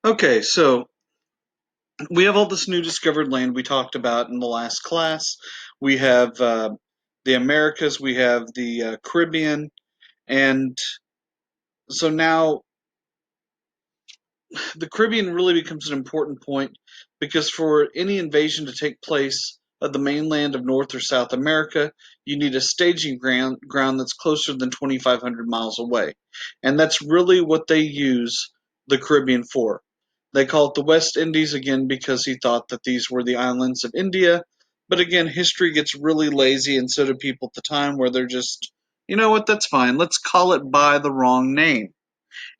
Okay, so we have all this new discovered land we talked about in the last class. We have the Americas, we have the Caribbean, and so now the Caribbean really becomes an important point because for any invasion to take place of the mainland of North or South America, you need a staging ground that's closer than 2,500 miles away. And that's really what they use the Caribbean for. They call it the West Indies again because he thought that these were the islands of India. But again, history gets really lazy, and so do people at the time, where they're just, you know what, that's fine. Let's call it by the wrong name.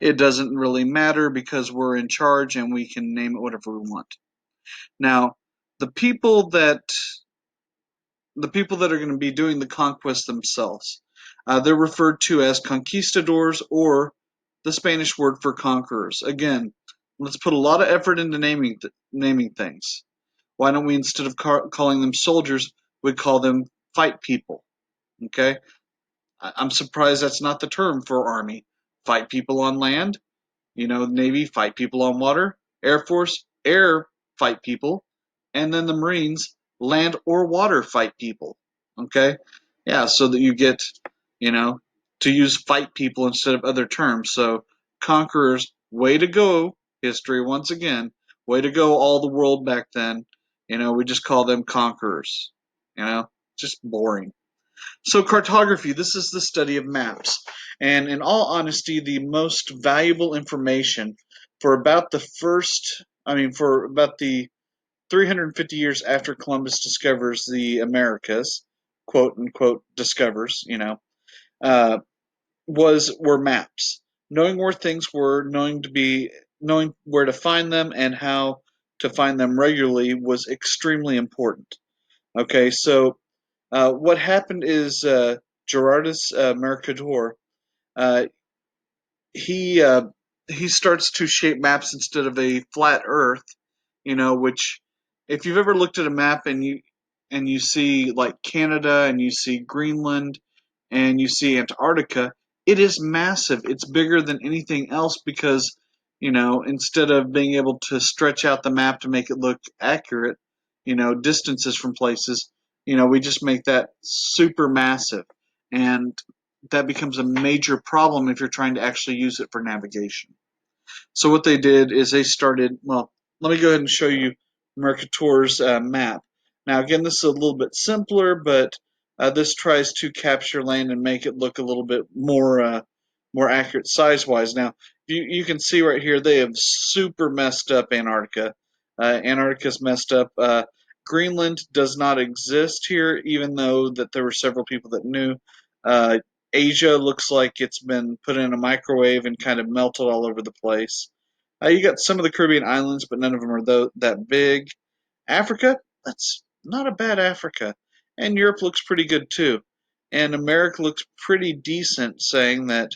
It doesn't really matter because we're in charge and we can name it whatever we want. Now, the people that the people that are going to be doing the conquest themselves, they're referred to as conquistadors or the Spanish word for conquerors. Again, let's put a lot of effort into naming things. Why don't we, instead of calling them soldiers, we call them fight people? Okay, I'm surprised that's not the term for army. Fight people on land, Navy fight people on water, Air Force air fight people, and then the Marines land or water fight people. Okay, yeah, so that you get, you know, to use fight people instead of other terms. So conquerors, way to go, history once again, way to go, all the world back then. We just call them conquerors. Just boring. So cartography, this is the study of maps. And in all honesty, the most valuable information for about for about the 350 years after Columbus discovers the Americas, quote unquote discovers, uh, were maps. Knowing where things were, knowing where to find them and how to find them regularly was extremely important. Okay, so what happened is Gerardus Mercator, uh, he uh, he starts to shape maps instead of a flat Earth. Which, if you've ever looked at a map and you see like Canada and you see Greenland and you see Antarctica, it is massive. It's bigger than anything else because instead of being able to stretch out the map to make it look accurate, distances from places, we just make that super massive, and that becomes a major problem if you're trying to actually use it for navigation. So what they did is they started. Well, let me go ahead and show you Mercator's map. Now, again, this is a little bit simpler, but this tries to capture land and make it look a little bit more accurate size-wise. Now, you can see right here they have super messed up Antarctica. Antarctica's messed up. Greenland does not exist here, even though that there were several people that knew. Uh, Asia looks like it's been put in a microwave and kind of melted all over the place. You got some of the Caribbean islands, but none of them are that big. Africa, that's not a bad Africa. And Europe looks pretty good too. And America looks pretty decent, saying that,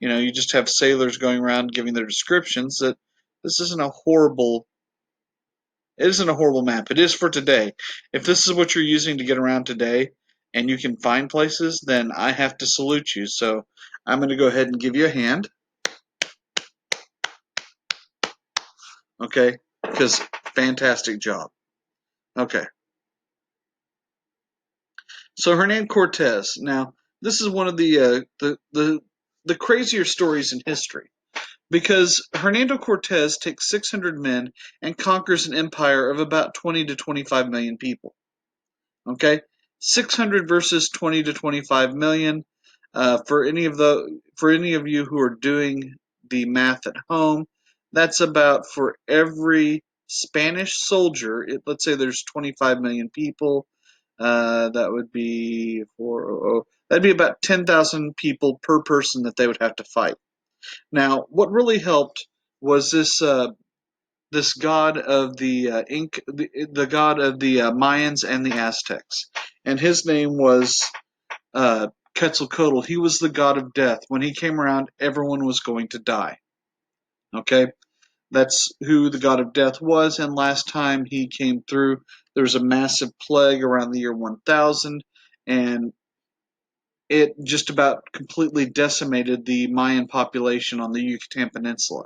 you just have sailors going around giving their descriptions, that this isn't a horrible it isn't a horrible map. It is for today. If this is what you're using to get around today and you can find places, then I have to salute you. So I'm going to go ahead and give you a hand, okay? Because fantastic job. Okay. So Hernan Cortez. Now, this is one of the crazier stories in history because Hernando Cortez takes 600 men and conquers an empire of about 20 to 25 million people. Okay, 600 versus 20 to 25 million. For any of you who are doing the math at home, that's about for every Spanish soldier. Let's say there's 25 million people. That would be that'd be about 10,000 people per person that they would have to fight. Now, what really helped was this god of the the god of the Mayans and the Aztecs, and his name was Quetzalcoatl. He was the god of death. When he came around, everyone was going to die. Okay, that's who the god of death was. And last time he came through, there was a massive plague around the year 1000, and it just about completely decimated the Mayan population on the Yucatan Peninsula.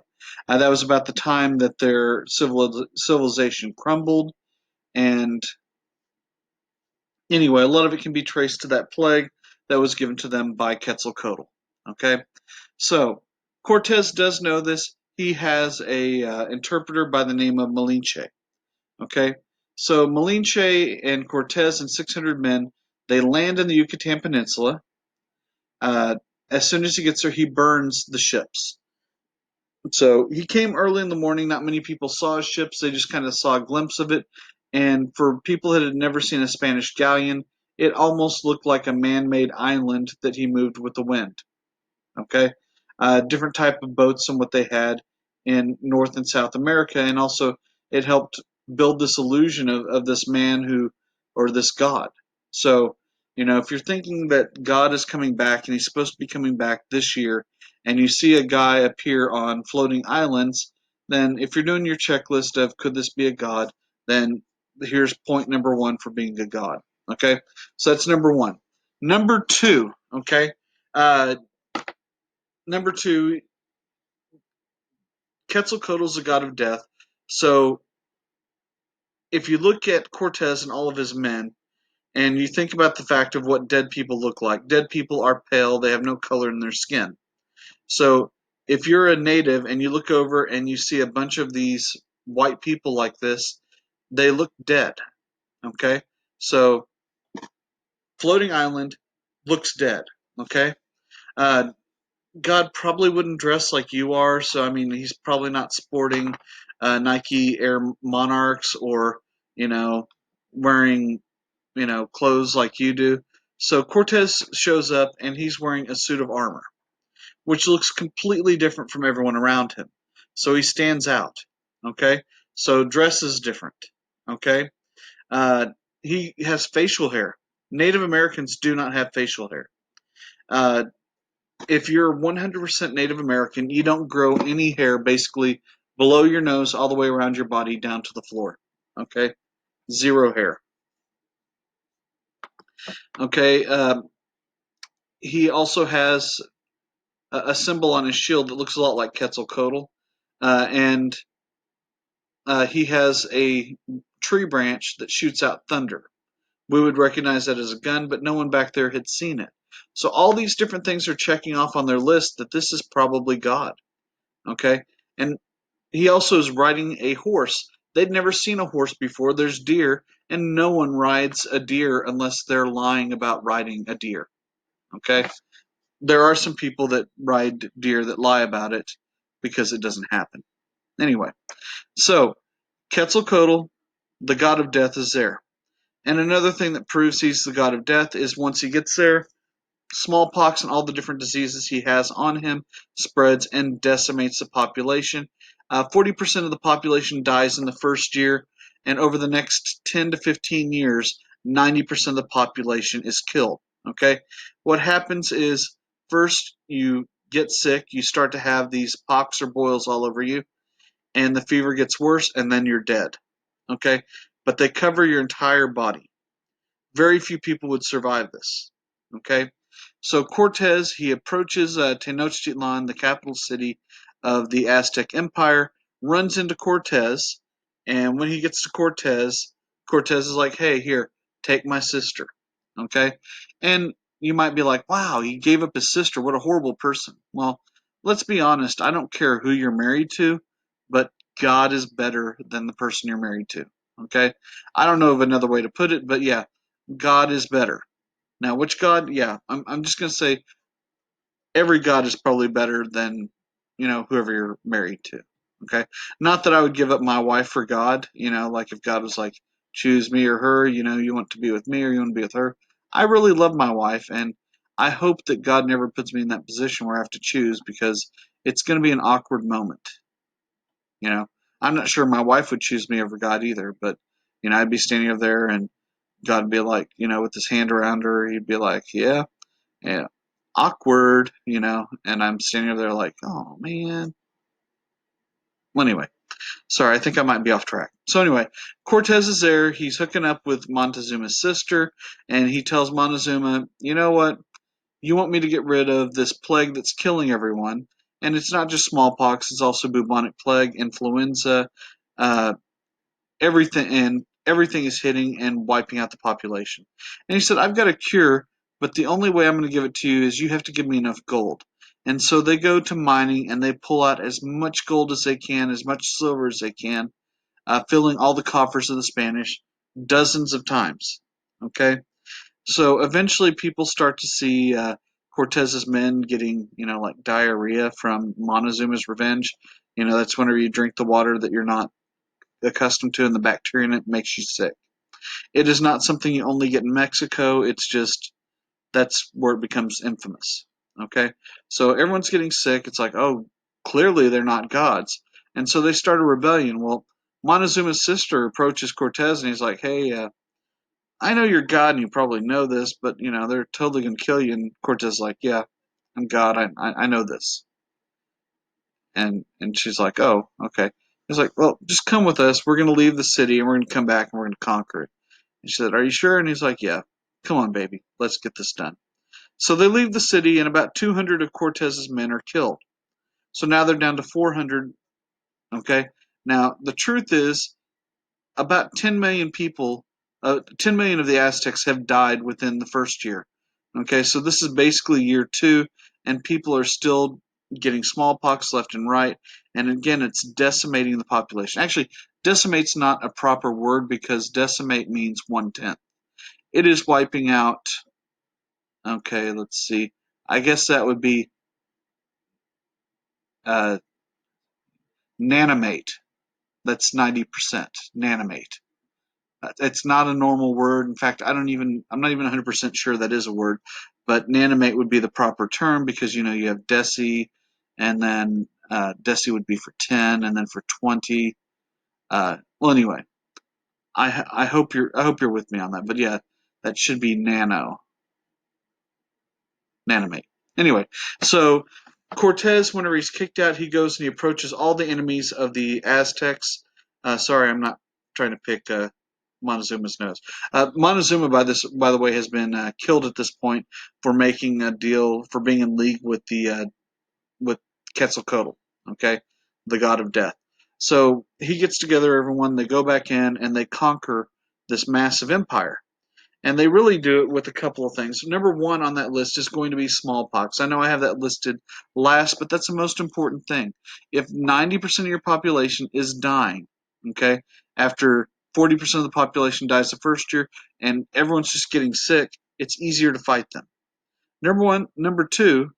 That was about the time that their civilization crumbled, and anyway, a lot of it can be traced to that plague that was given to them by Quetzalcoatl. Okay, so Cortez does know this. He has a interpreter by the name of Malinche. Okay, so Malinche and Cortez and 600 men, they land in the Yucatan Peninsula. Uh, as soon as he gets there, he burns the ships. So he came early in the morning. Not many people saw his ships. They just kind of saw a glimpse of it. And for people that had never seen a Spanish galleon, it almost looked like a man-made island that he moved with the wind. Okay, different type of boats than what they had in North and South America, and also it helped build this illusion of this man who, or this God. So, if you're thinking that God is coming back and he's supposed to be coming back this year, and you see a guy appear on floating islands, then if you're doing your checklist of could this be a God, then here's point number one for being a God. Okay, so that's number one. Number two, okay, uh, number two, Quetzalcoatl is a god of death. So if you look at Cortez and all of his men, and you think about the fact of what dead people look like, dead people are pale, they have no color in their skin. So if you're a native and you look over and you see a bunch of these white people like this, they look dead. Okay? So floating island looks dead. Okay? Uh, God probably wouldn't dress like you are, so I mean, he's probably not sporting Nike Air Monarchs or you know wearing clothes like you do. So Cortez shows up and he's wearing a suit of armor, which looks completely different from everyone around him. So he stands out. Okay, so dress is different. Okay, uh, he has facial hair. Native Americans do not have facial hair. Uh, if you're 100% Native American, you don't grow any hair basically below your nose all the way around your body down to the floor. Okay? Zero hair. Okay? He also has a symbol on his shield that looks a lot like Quetzalcoatl. And he has a tree branch that shoots out thunder. We would recognize that as a gun, but no one back there had seen it. So all these different things are checking off on their list that this is probably God. Okay? And he also is riding a horse. They'd never seen a horse before. There's deer, and no one rides a deer unless they're lying about riding a deer. Okay? There are some people that ride deer that lie about it because it doesn't happen. Anyway, so Quetzalcoatl, the god of death, is there. And another thing that proves he's the god of death is once he gets there, smallpox and all the different diseases he has on him spreads and decimates the population. 40% of the population dies in the first year, and over the next 10 to 15 years, 90% of the population is killed. Okay? What happens is first you get sick, you start to have these pox or boils all over you, and the fever gets worse, and then you're dead. Okay? But they cover your entire body. Very few people would survive this. Okay? So Cortez, he approaches Tenochtitlan, the capital city of the Aztec Empire, runs into Cortez, and when he gets to Cortez, Cortez is like, hey, here, take my sister. Okay? And you might be like, wow, he gave up his sister. What a horrible person. Well, let's be honest. I don't care who you're married to, but God is better than the person you're married to. Okay? I don't know of another way to put it, but yeah, God is better. Now, which God? Yeah, I'm just gonna say every God is probably better than whoever you're married to. Okay, not that I would give up my wife for God. Like if God was like, choose me or her. You want to be with me or you want to be with her. I really love my wife, and I hope that God never puts me in that position where I have to choose because it's going to be an awkward moment. You know, I'm not sure my wife would choose me over God either, but I'd be standing over there and God would be like, with his hand around her, he'd be like, yeah, yeah, awkward, and I'm standing over there like, oh man. Well, anyway, sorry, I think I might be off track. So anyway, Cortez is there. He's hooking up with Montezuma's sister, and he tells Montezuma, you know what? you want me to get rid of this plague that's killing everyone. And it's not just smallpox, it's also bubonic plague, influenza, uh, everything is hitting and wiping out the population. And he said, I've got a cure, but the only way I'm going to give it to you is you have to give me enough gold. And so they go to mining and they pull out as much gold as they can, as much silver as they can, filling all the coffers of the Spanish dozens of times. Okay, so eventually people start to see Cortez's men getting, like diarrhea from Montezuma's revenge. That's whenever you drink the water that you're not accustomed to, and the bacteria in it makes you sick. It is not something you only get in Mexico. It's just that's where it becomes infamous. Okay, so everyone's getting sick. It's like, oh, clearly they're not gods, and so they start a rebellion. Well, Montezuma's sister approaches Cortez and he's like, hey, I know you're God and you probably know this, but they're totally gonna kill you. And Cortez is like, yeah, I'm God. I know this. And she's like, oh, okay. He's like, well, just come with us. We're gonna leave the city and we're gonna come back and we're gonna conquer it. And she said, are you sure? And he's like, yeah. Come on, baby. Let's get this done. So they leave the city and about 200 of Cortez's men are killed. So now they're down to 400. Okay. Now the truth is, about 10 million people, 10 million of the Aztecs have died within the first year. Okay, so this is basically year two, and people are still getting smallpox left and right. And again, it's decimating the population. Actually, decimate's not a proper word because decimate means 1/10. It is wiping out, okay, let's see. I guess that would be uh, nanimate. That's 90%, nanimate. It's not a normal word. In fact, I'm not even 100% sure that is a word, but nanimate would be the proper term because you have deci, and then deci would be for 10, and then for 20. Well, anyway, I hope you're with me on that. But yeah, that should be nanimate. Anyway, so Cortez, whenever he's kicked out, he goes and he approaches all the enemies of the Aztecs. Sorry, I'm not trying to pick Montezuma's nose. Montezuma, by the way, has been killed at this point for making a deal for being in league with Quetzalcoatl, okay, the god of death. So he gets together everyone. They go back in and they conquer this massive empire. And they really do it with a couple of things. Number one on that list is going to be smallpox. I know I have that listed last, but that's the most important thing. If 90% of your population is dying, okay, after 40% of the population dies the first year and everyone's just getting sick, it's easier to fight them. Number one. Number two,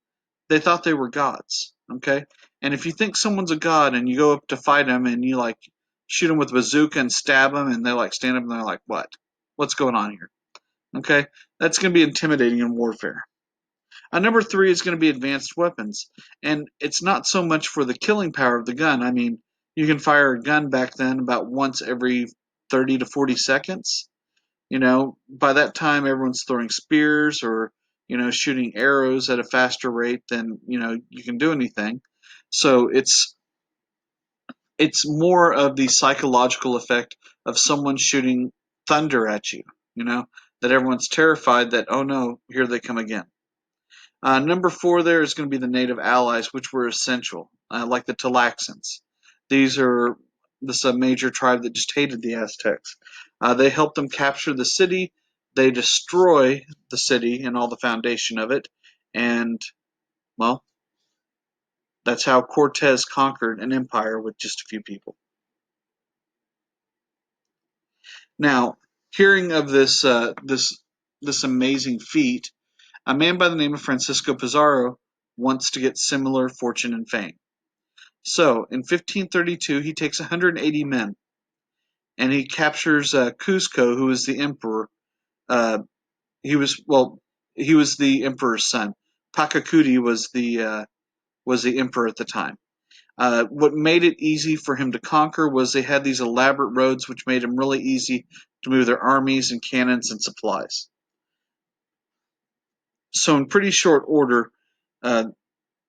they thought they were gods, okay? And if you think someone's a god and you go up to fight them and you like shoot them with a bazooka and stab them and they like stand up and they're like, what? What's going on here? Okay, that's going to be intimidating in warfare. Number three is going to be advanced weapons, and it's not so much for the killing power of the gun. I mean, you can fire a gun back then about once every 30 to 40 seconds. By that time, everyone's throwing spears or shooting arrows at a faster rate than you can do anything. So it's more of the psychological effect of someone shooting thunder at you, that everyone's terrified that, oh no, here they come again. Number four there is going to be the native allies, which were essential, like the Talaxans. These are this is a major tribe that just hated the Aztecs. They helped them capture the city. They destroy the city and all the foundation of it, and well, that's how Cortez conquered an empire with just a few people. Now, hearing of this amazing feat, a man by the name of Francisco Pizarro wants to get similar fortune and fame. So, in 1532, he takes 180 men and he captures Cusco, who is the emperor. Uh, he was the emperor's son. Pachacuti was the emperor at the time. What made it easy for him to conquer was they had these elaborate roads, which made them really easy to move their armies and cannons and supplies. So, in pretty short order, uh,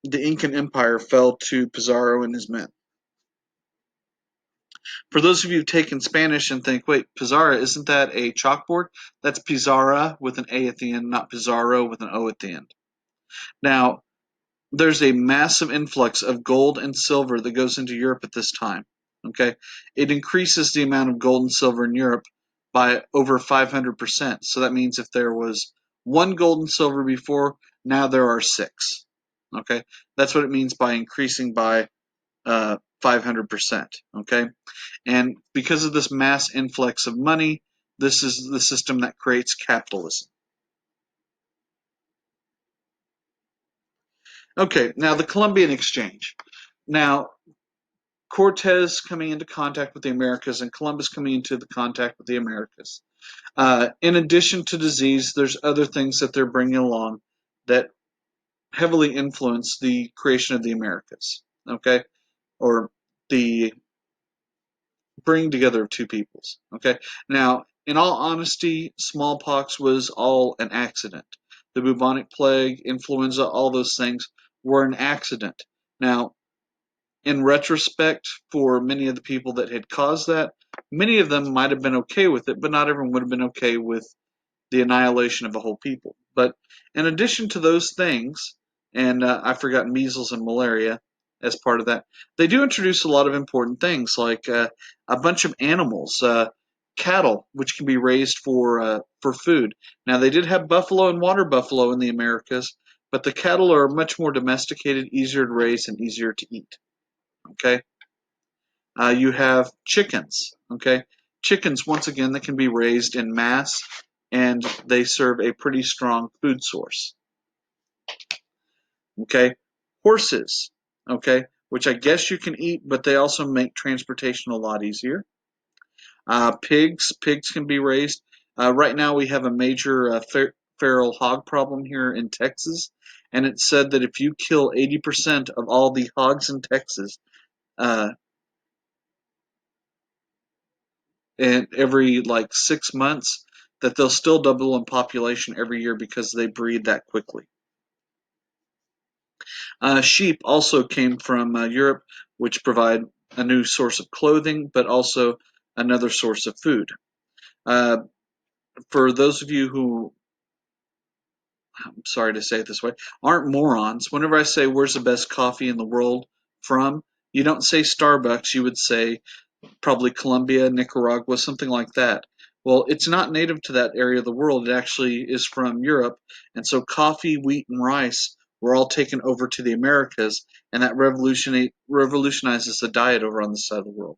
the Incan Empire fell to Pizarro and his men. For those of you who've taken Spanish and think, wait, Pizarra, isn't that a chalkboard? That's Pizarra with an A at the end, not Pizarro with an O at the end. Now, there's a massive influx of gold and silver that goes into Europe at this time. Okay, it increases the amount of gold and silver in Europe by over 500%. So that means if there was one gold and silver before, now there are six. Okay, that's what it means by increasing by 500%. Okay, and because of this mass influx of money, this is the system that creates capitalism. Okay, now the Columbian Exchange. Now, Cortez coming into contact with the Americas and Columbus coming into the contact with the Americas. In addition to disease, there's other things that they're bringing along that heavily influence the creation of the Americas. Okay, or the bringing together of two peoples. Okay, now in all honesty, smallpox was all an accident. The bubonic plague, influenza, all those things were an accident. Now, in retrospect, for many of the people that had caused that, many of them might have been okay with it, but not everyone would have been okay with the annihilation of a whole people. But in addition to those things, and I forgot measles and malaria as part of that, they do introduce a lot of important things like a bunch of animals, cattle, which can be raised for food. Now they did have buffalo and water buffalo in the Americas, but the cattle are much more domesticated, easier to raise, and easier to eat. Okay, you have chickens. Okay, chickens once again that can be raised in mass, and they serve a pretty strong food source. Okay, horses. Okay, which I guess you can eat, but they also make transportation a lot easier. Pigs can be raised. Right now we have a major feral hog problem here in Texas, and it's said that if you kill 80% of all the hogs in Texas, uh, and every like 6 months, that they'll still double in population every year because they breed that quickly. Sheep also came from Europe, which provide a new source of clothing, but also another source of food. Uh, for those of you who, I'm sorry to say it this way, aren't morons, whenever I say where's the best coffee in the world from, you don't say Starbucks, you would say probably Colombia, Nicaragua, something like that. Well, it's not native to that area of the world. It actually is from Europe. And so coffee, wheat, and rice were all taken over to the Americas, and that revolutionizes the diet over on this side of the world.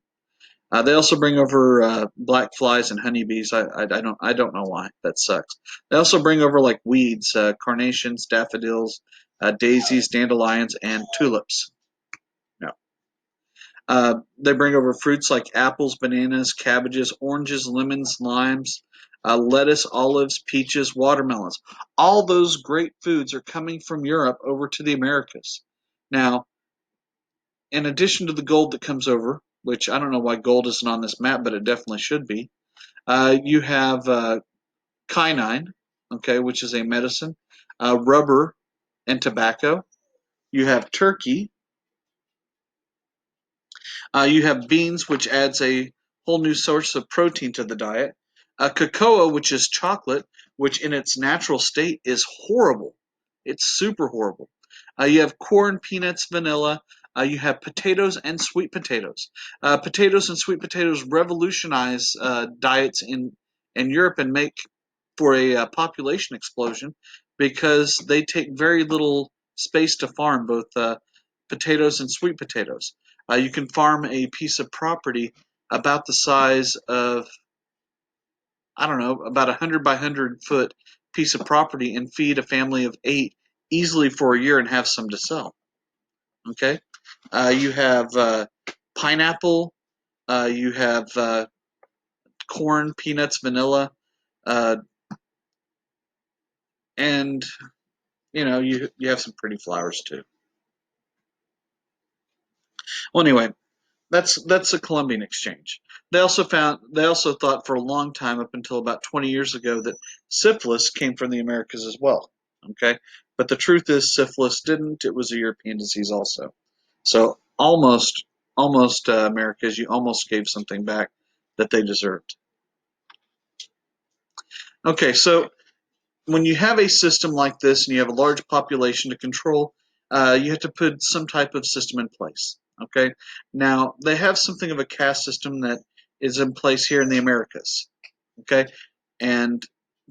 They also bring over black flies and honeybees. I don't know why. That sucks. They also bring over like weeds, carnations, daffodils, daisies, dandelions, and tulips. No. They bring over fruits like apples, bananas, cabbages, oranges, lemons, limes, lettuce, olives, peaches, watermelons. All those great foods are coming from Europe over to the Americas. Now, in addition to the gold that comes over, which I don't know why gold isn't on this map, but it definitely should be, you have quinine, okay, which is a medicine, rubber, and tobacco. You have turkey, you have beans, which adds a whole new source of protein to the diet. Cocoa, which is chocolate, which in its natural state is horrible. It's super horrible. You have corn, peanuts, vanilla. You have potatoes and sweet potatoes. Potatoes and sweet potatoes revolutionize diets in Europe and make for a population explosion because they take very little space to farm both potatoes and sweet potatoes. You can farm a piece of property about the size of, I don't know, about 100 by 100 foot piece of property and feed a family of 8 easily for a year and have some to sell. Okay, you have pineapple, you have corn, peanuts, vanilla, uh, and you have some pretty flowers too. Well, anyway, that's the Columbian Exchange. They also thought for a long time, up until about 20 years ago, that syphilis came from the Americas as well. Okay, but the truth is syphilis didn't. It was a European disease also. So almost Americas, you almost gave something back that they deserved. Okay, so when you have a system like this and you have a large population to control, you have to put some type of system in place. Okay, now they have something of a caste system that is in place here in the Americas. Okay, and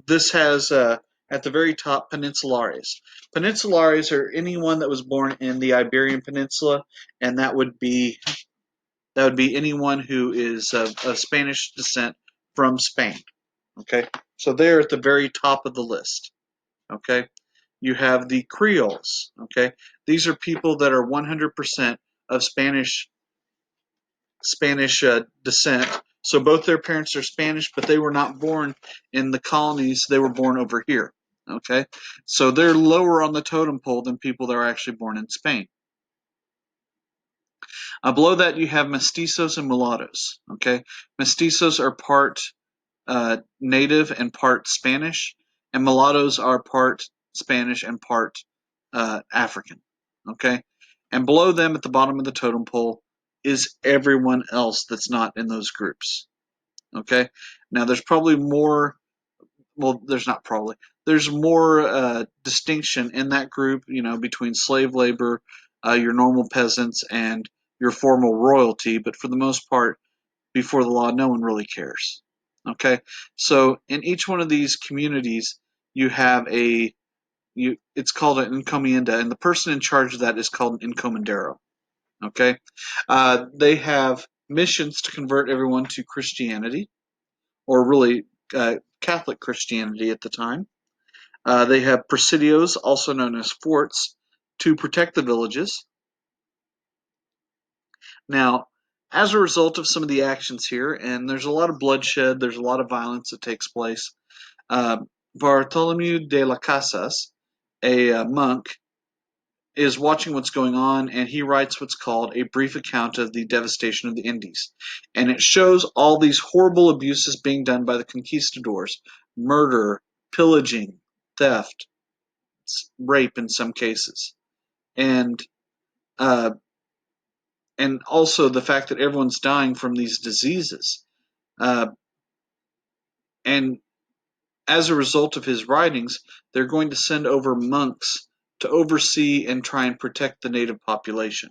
this has at the very top Peninsulares. Peninsulares are anyone that was born in the Iberian Peninsula, and that would be anyone who is of Spanish descent from Spain. Okay, so they're at the very top of the list. Okay, you have the Creoles. Okay, these are people that are 100% of Spanish descent. So both their parents are Spanish, but they were not born in the colonies. They were born over here. Okay, so they're lower on the totem pole than people that are actually born in Spain. Below that, you have mestizos and mulattoes. Okay, mestizos are part native and part Spanish, and mulattoes are part Spanish and part African. Okay, and below them at the bottom of the totem pole is everyone else that's not in those groups. Okay, now there's probably more. Well, there's not probably. There's more distinction in that group, between slave labor, your normal peasants, and your formal royalty. But for the most part, before the law, no one really cares. Okay, so in each one of these communities, you have it's called an encomienda, and the person in charge of that is called an encomendero. Okay, they have missions to convert everyone to Christianity, or really Catholic Christianity at the time. They have presidios, also known as forts, to protect the villages. Now, as a result of some of the actions here, and there's a lot of bloodshed, there's a lot of violence that takes place. Uh, Bartholomew de las Casas, a monk, is watching what's going on, and he writes what's called a brief account of the devastation of the Indies. And it shows all these horrible abuses being done by the conquistadors: murder, pillaging, theft, rape in some cases. And uh, and also the fact that everyone's dying from these diseases. Uh, and as a result of his writings, they're going to send over monks to oversee and try and protect the native population.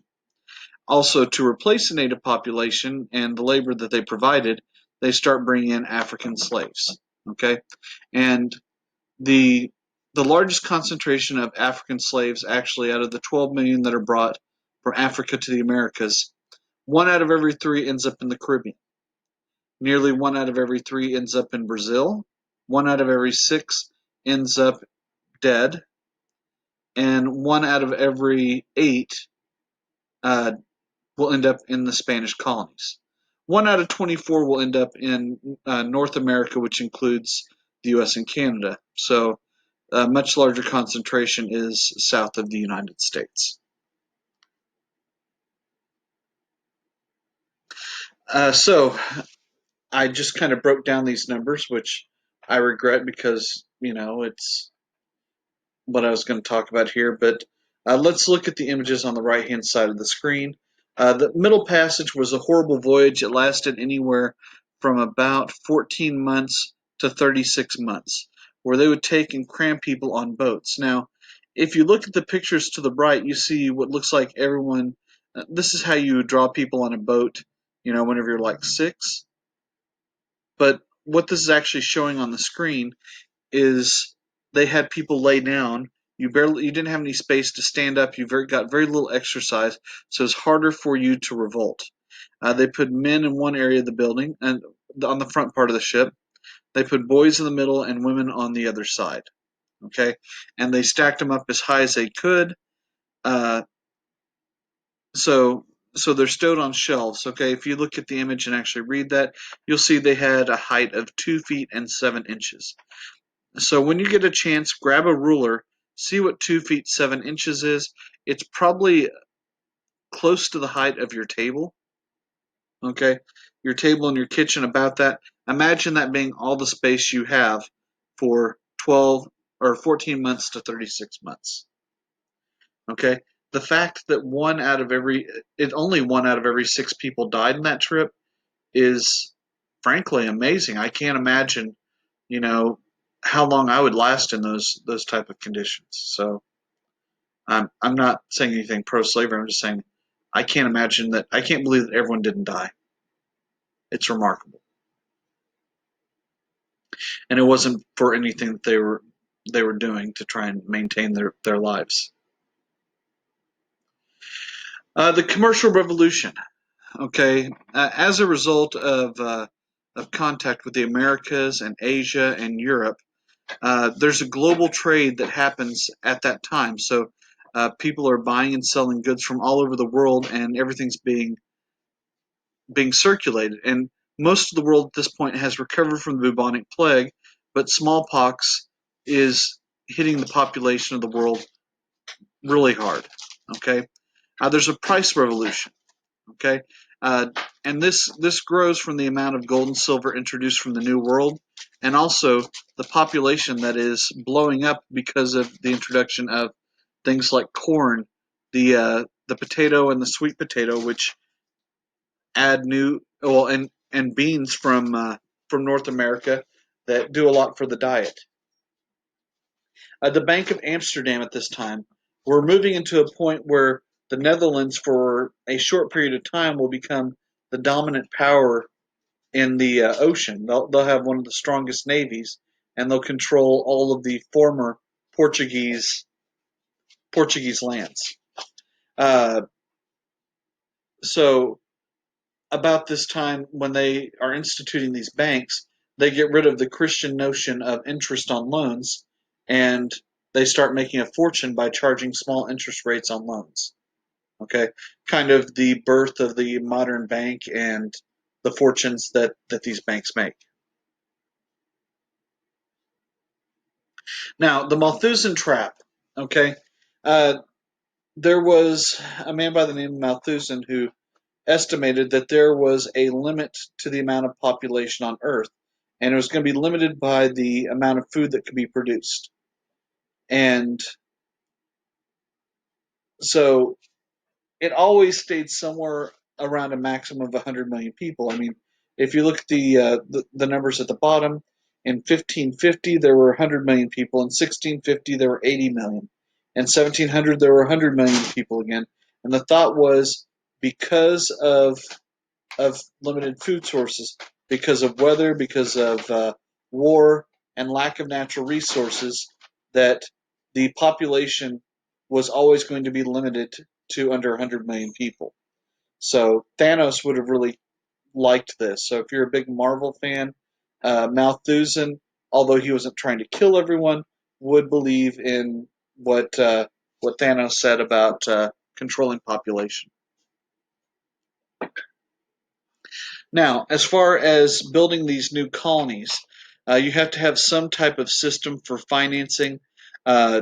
Also, to replace the native population and the labor that they provided, they start bringing in African slaves. Okay, and the the largest concentration of African slaves, actually, out of the 12 million that are brought from Africa to the Americas, 1 out of every 3 ends up in the Caribbean. Nearly 1 out of every 3 ends up in Brazil. 1 out of every 6 ends up dead, and 1 out of every 8 uh, will end up in the Spanish colonies. 1 out of 24 will end up in North America, which includes the U.S. and Canada. So a much larger concentration is south of the United States. So I just kind of broke down these numbers, which I regret because, it's what I was going to talk about here, but let's look at the images on the right hand side of the screen. The Middle Passage was a horrible voyage. It lasted anywhere from about 14 months to 36 months, where they would take and cram people on boats. Now, if you look at the pictures to the right, you see what looks like everyone. This is how you draw people on a boat, whenever you're like 6. But what this is actually showing on the screen is they had people lay down. You didn't have any space to stand up. Got very little exercise, so it's harder for you to revolt. They put men in one area of the building and on the front part of the ship. They put boys in the middle and women on the other side. Okay, and they stacked them up as high as they could. Uh, so so they're stowed on shelves. Okay, if you look at the image and actually read that, you'll see they had a height of 2 feet and 7 inches. So when you get a chance, grab a ruler, see what 2 feet 7 inches is. It's probably close to the height of your table. Okay, your table in your kitchen, about that. Imagine that being all the space you have for 12 or 14 months to 36 months. Okay, the fact that only 1 out of every 6 people died in that trip is frankly amazing. I can't imagine, you know, how long I would last in those type of conditions. So I'm not saying anything pro slavery. I'm just saying I can't imagine that. I can't believe that everyone didn't die. It's remarkable, and it wasn't for anything that they were doing to try and maintain their lives. The commercial revolution. Okay, as a result of contact with the Americas and Asia and Europe, there's a global trade that happens at that time. So people are buying and selling goods from all over the world, and everything's being circulated. And most of the world at this point has recovered from the bubonic plague, but smallpox is hitting the population of the world really hard. Okay, there's a price revolution. Okay, uh, and this grows from the amount of gold and silver introduced from the New World, and also the population that is blowing up because of the introduction of things like corn, the potato and the sweet potato, which add new well and beans from North America that do a lot for the diet. The Bank of Amsterdam at this time, we're moving into a point where the Netherlands, for a short period of time, will become the dominant power in the ocean. They'll have one of the strongest navies, and they'll control all of the former Portuguese lands. Uh, so about this time, when they are instituting these banks, they get rid of the Christian notion of interest on loans, and they start making a fortune by charging small interest rates on loans. Okay, kind of the birth of the modern bank and the fortunes that these banks make. Now, the Malthusan trap. Okay, uh, there was a man by the name of Malthusan who estimated that there was a limit to the amount of population on Earth, and it was going to be limited by the amount of food that could be produced. And so it always stayed somewhere around a maximum of 100 million people. I mean, if you look at the numbers at the bottom, in 1550 there were 100 million people. In 1650 there were 80 million. In 1700 there were 100 million people again. And the thought was because of limited food sources, because of weather, because of war, and lack of natural resources, that the population was always going to be limited to under 100 million people. So Thanos would have really liked this. So if you're a big Marvel fan, Malthusan, although he wasn't trying to kill everyone, would believe in what Thanos said about controlling population. Now, as far as building these new colonies, you have to have some type of system for financing. Uh,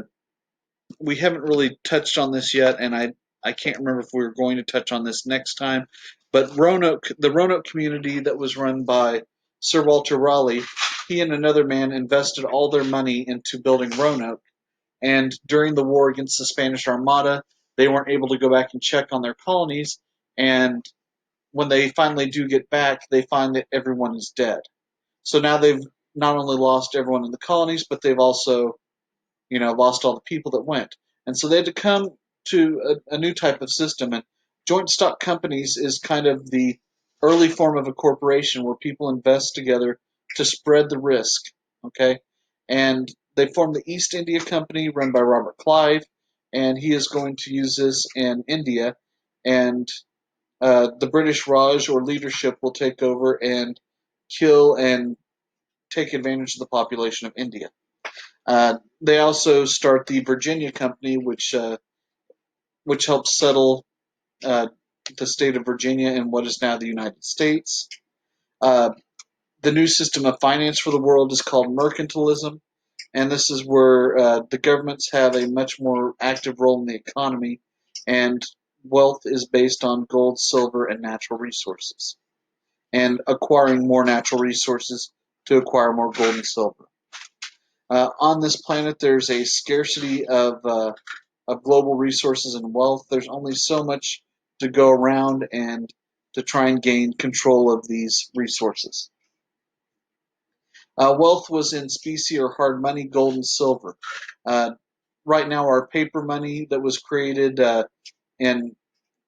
we haven't really touched on this yet, and I can't remember if we were going to touch on this next time. But the Roanoke community that was run by Sir Walter Raleigh, he and another man invested all their money into building Roanoke. And during the war against the Spanish Armada, they weren't able to go back and check on their colonies. And when they finally do get back, they find that everyone is dead. So now they've not only lost everyone in the colonies, but they've also, lost all the people that went. And so they had to come to a new type of system. And joint stock companies is kind of the early form of a corporation where people invest together to spread the risk. Okay. And they formed the East India Company run by Robert Clive, and he is going to use this in India. And the British Raj or leadership will take over and kill and take advantage of the population of India. They also start the Virginia Company, which helps settle uh, the state of Virginia in what is now the United States. Uh, the new system of finance for the world is called mercantilism, and this is where the governments have a much more active role in the economy, and wealth is based on gold, silver, and natural resources, and acquiring more natural resources to acquire more gold and silver. On this planet, there's a scarcity of global resources and wealth. There's only so much to go around and to try and gain control of these resources. Wealth was in specie or hard money, gold and silver. Uh, right now, our paper money that was created in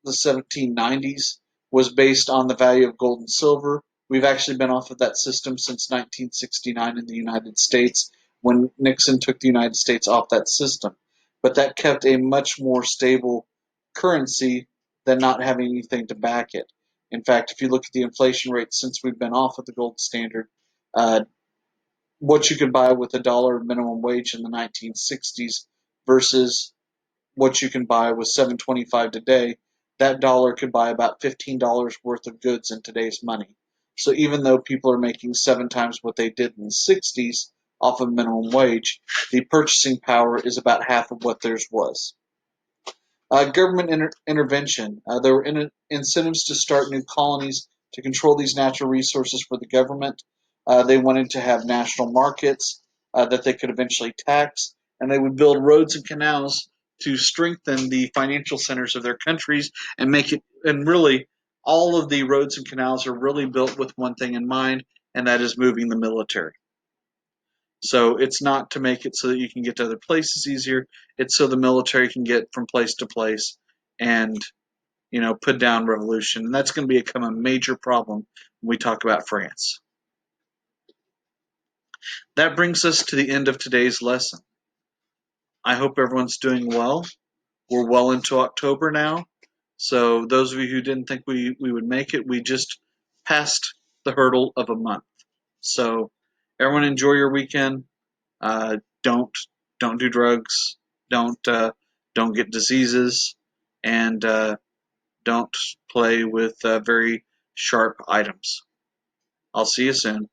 the 1790s was based on the value of gold and silver. We've actually been off of that system since 1969 in the United States when Nixon took the United States off that system. But that kept a much more stable currency than not having anything to back it. In fact, if you look at the inflation rate since we've been off of the gold standard, uh, what you could buy with a dollar minimum wage in the 1960s versus what you can buy with 7.25 today, that dollar could buy about $15 worth of goods in today's money. So even though people are making 7 times what they did in the 60s off of minimum wage, the purchasing power is about half of what theirs was. Government intervention. There were incentives to start new colonies to control these natural resources for the government. They wanted to have national markets that they could eventually tax, and they would build roads and canals to strengthen the financial centers of their countries and make it. And really, all of the roads and canals are really built with one thing in mind, and that is moving the military. So it's not to make it so that you can get to other places easier. It's so the military can get from place to place and put down revolution. And that's going to become a major problem when we talk about France. That brings us to the end of today's lesson. I hope everyone's doing well. We're well into October now. So those of you who didn't think we would make it, we just passed the hurdle of a month. So everyone enjoy your weekend. Uh, don't don't do drugs. Don't get diseases, and don't play with very sharp items. I'll see you soon.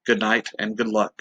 Good night and good luck.